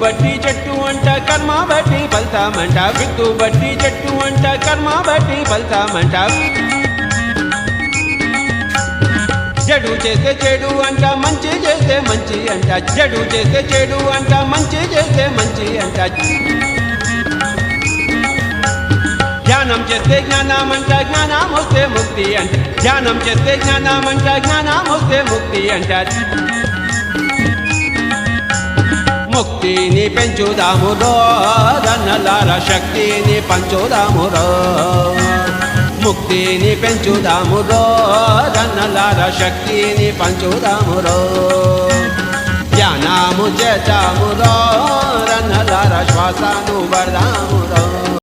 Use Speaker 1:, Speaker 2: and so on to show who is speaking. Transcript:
Speaker 1: బట్టి చెట్టు అంట కర్మ బట్టి ఫలితామంట విత్తు బట్టి చెట్టు అంట కర్మ బట్టి ఫలితామంట చెడు చేస్తే చెడు అంట మంచి చేస్తే మంచి అంట చెడు చేస్తే చెడు అంట మంచి చేస్తే మంచి అంట ధ్యానం చేస్తే జ్ఞానం అంట జ్ఞానం వస్తే ముక్తి అంట ధ్యానం చేస్తే జ్ఞానం అంట జ్ఞానం వస్తే ముక్తి అంట ముక్తిని పెంచుదామురో రన్నలార శక్తిని పంచుదామురో ముక్తిని పెంచుదామురో రన్నలార శక్తిని పంచుదామురో ధ్యానము చేద్దామురో రన్నలార శ్వాసను వరదామురో